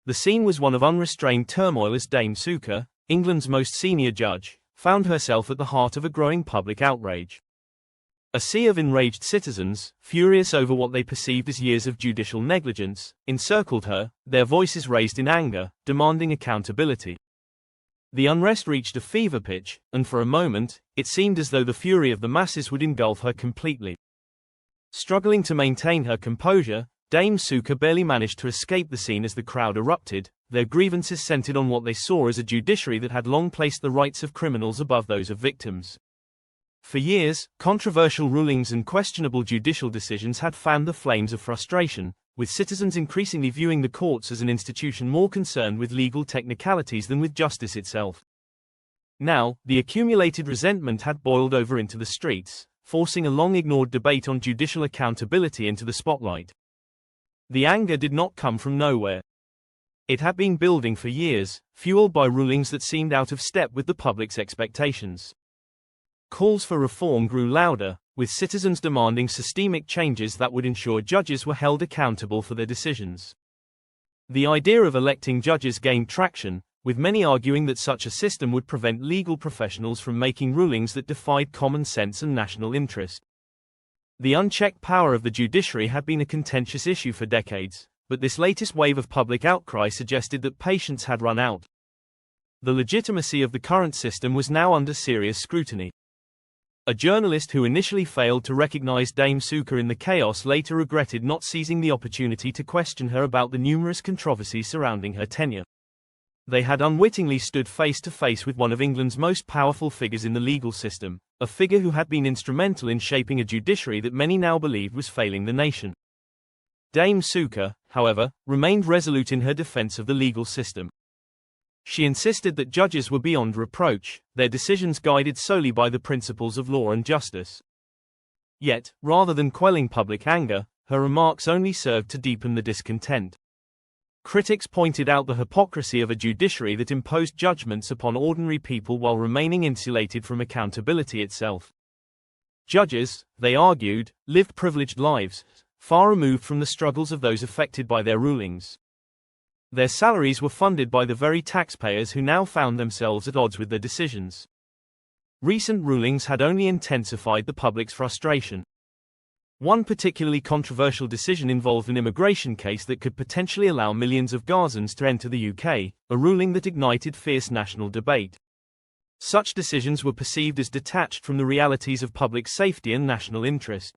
The scene was one of unrestrained turmoil as Dame Sucre, England's most senior judge, found herself at the heart of a growing public outrage. A sea of enraged citizens, furious over what they perceived as years of judicial negligence, encircled her, their voices raised in anger, demanding accountability. The unrest reached a fever pitch, and for a moment, it seemed as though the fury of the masses would engulf her completely. Struggling to maintain her composure, Dame Sucre barely managed to escape the scene as the crowd erupted, their grievances centered on what they saw as a judiciary that had long placed the rights of criminals above those of victims. For years, controversial rulings and questionable judicial decisions had fanned the flames of frustration, with citizens increasingly viewing the courts as an institution more concerned with legal technicalities than with justice itself. Now, the accumulated resentment had boiled over into the streets, forcing a long-ignored debate on judicial accountability into the spotlight. The anger did not come from nowhere. It had been building for years, fueled by rulings that seemed out of step with the public's expectations. Calls for reform grew louder, with citizens demanding systemic changes that would ensure judges were held accountable for their decisions. The idea of electing judges gained traction, with many arguing that such a system would prevent legal professionals from making rulings that defied common sense and national interest. The unchecked power of the judiciary had been a contentious issue for decades, but this latest wave of public outcry suggested that patience had run out. The legitimacy of the current system was now under serious scrutiny. A journalist who initially failed to recognize Dame Sucre in the chaos later regretted not seizing the opportunity to question her about the numerous controversies surrounding her tenure. They had unwittingly stood face to face with one of England's most powerful figures in the legal system, a figure who had been instrumental in shaping a judiciary that many now believed was failing the nation. Dame Sucre, however, remained resolute in her defense of the legal system. She insisted that judges were beyond reproach, their decisions guided solely by the principles of law and justice. Yet, rather than quelling public anger, her remarks only served to deepen the discontent. Critics pointed out the hypocrisy of a judiciary that imposed judgments upon ordinary people while remaining insulated from accountability itself. Judges, they argued, lived privileged lives, far removed from the struggles of those affected by their rulings. Their salaries were funded by the very taxpayers who now found themselves at odds with their decisions. Recent rulings had only intensified the public's frustration. One particularly controversial decision involved an immigration case that could potentially allow millions of Gazans to enter the UK, a ruling that ignited fierce national debate. Such decisions were perceived as detached from the realities of public safety and national interest.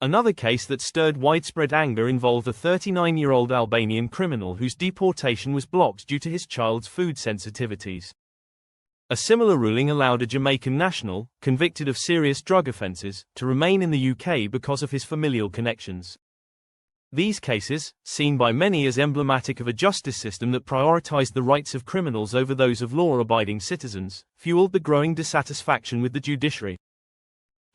Another case that stirred widespread anger involved a 39-year-old Albanian criminal whose deportation was blocked due to his child's food sensitivities. A similar ruling allowed a Jamaican national, convicted of serious drug offences, to remain in the UK because of his familial connections. These cases, seen by many as emblematic of a justice system that prioritized the rights of criminals over those of law-abiding citizens, fueled the growing dissatisfaction with the judiciary.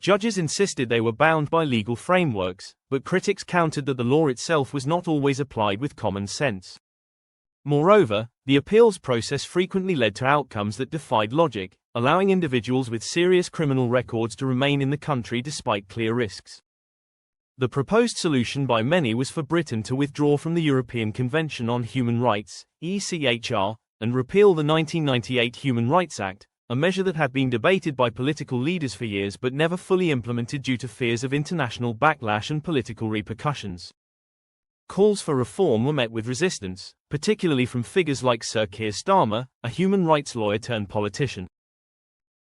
Judges insisted they were bound by legal frameworks, but critics countered that the law itself was not always applied with common sense. Moreover, the appeals process frequently led to outcomes that defied logic, allowing individuals with serious criminal records to remain in the country despite clear risks. The proposed solution by many was for Britain to withdraw from the European Convention on Human Rights, ECHR, and repeal the 1998 Human Rights Act, a measure that had been debated by political leaders for years but never fully implemented due to fears of international backlash and political repercussions. Calls for reform were met with resistance, particularly from figures like Sir Keir Starmer, a human rights lawyer turned politician.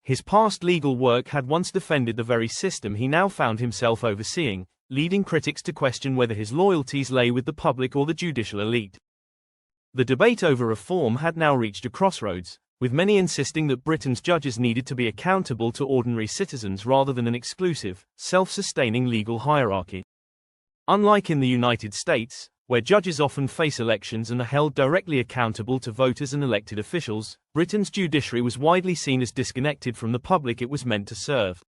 His past legal work had once defended the very system he now found himself overseeing, leading critics to question whether his loyalties lay with the public or the judicial elite. The debate over reform had now reached a crossroads, with many insisting that Britain's judges needed to be accountable to ordinary citizens rather than an exclusive, self-sustaining legal hierarchy. Unlike in the United States, where judges often face elections and are held directly accountable to voters and elected officials, Britain's judiciary was widely seen as disconnected from the public it was meant to serve.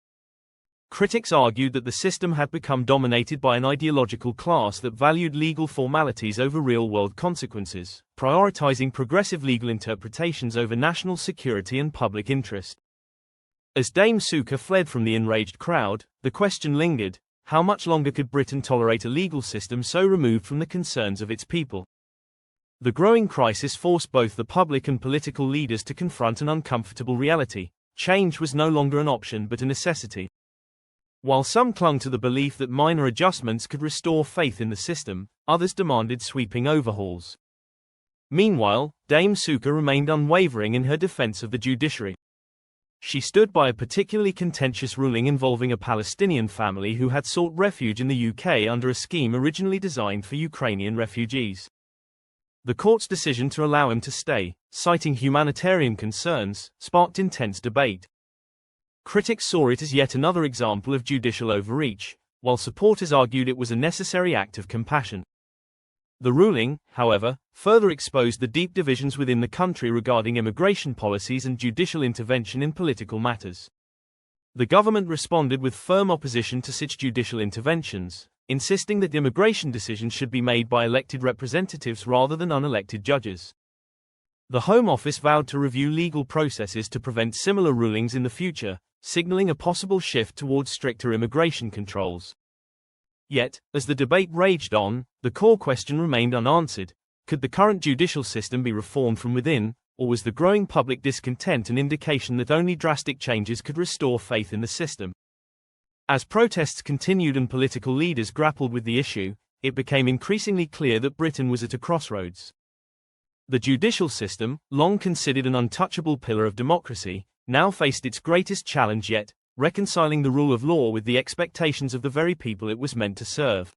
Critics argued that the system had become dominated by an ideological class that valued legal formalities over real-world consequences, prioritizing progressive legal interpretations over national security and public interest. As Dame Sucre fled from the enraged crowd, the question lingered: how much longer could Britain tolerate a legal system so removed from the concerns of its people? The growing crisis forced both the public and political leaders to confront an uncomfortable reality. Change was no longer an option but a necessity. While some clung to the belief that minor adjustments could restore faith in the system, others demanded sweeping overhauls. Meanwhile, Dame Sucre remained unwavering in her defense of the judiciary. She stood by a particularly contentious ruling involving a Palestinian family who had sought refuge in the UK under a scheme originally designed for Ukrainian refugees. The court's decision to allow him to stay, citing humanitarian concerns, sparked intense debate. Critics saw it as yet another example of judicial overreach, while supporters argued it was a necessary act of compassion. The ruling, however, further exposed the deep divisions within the country regarding immigration policies and judicial intervention in political matters. The government responded with firm opposition to such judicial interventions, insisting that immigration decisions should be made by elected representatives rather than unelected judges. The Home Office vowed to review legal processes to prevent similar rulings in the future, signaling a possible shift towards stricter immigration controls. Yet, as the debate raged on, the core question remained unanswered: could the current judicial system be reformed from within, or was the growing public discontent an indication that only drastic changes could restore faith in the system? As protests continued and political leaders grappled with the issue, it became increasingly clear that Britain was at a crossroads. The judicial system, long considered an untouchable pillar of democracy, now faced its greatest challenge yet: reconciling the rule of law with the expectations of the very people it was meant to serve.